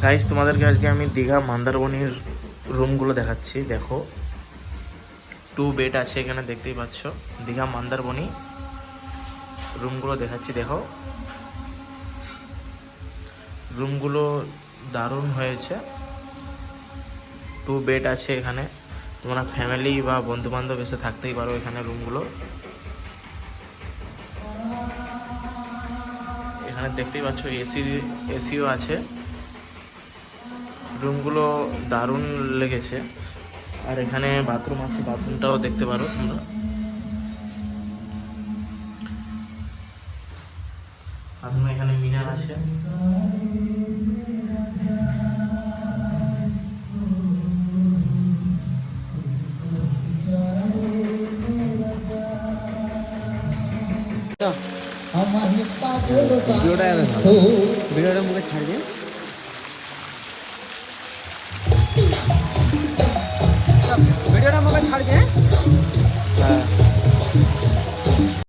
Guys তোমাদেরকে আজকে আমি দীঘা মন্দারমণির রুমগুলো দেখাচ্ছি। দেখো 2 বেড আছে এখানে, দেখতেই পাচ্ছ। দীঘা মন্দারমণি রুমগুলো দেখাচ্ছি। দেখো রুমগুলো দারুণ হয়েছে। 2 বেড আছে এখানে, তোমরা ফ্যামিলি বা বন্ধু বান্ধব এসে থাকতেই পারো এখানে। রুমগুলো এখানে দেখতেই পাচ্ছ, এসিও আছে। রুমগুলো দারুণ লেগেছে। আর এখানে বাথরুম আছে, বাথরুমটাও দেখতে পারো তোমরা। বাথরুমে এখানে মিনার আছে। ভিডিওটা মুখে ছাড়বে।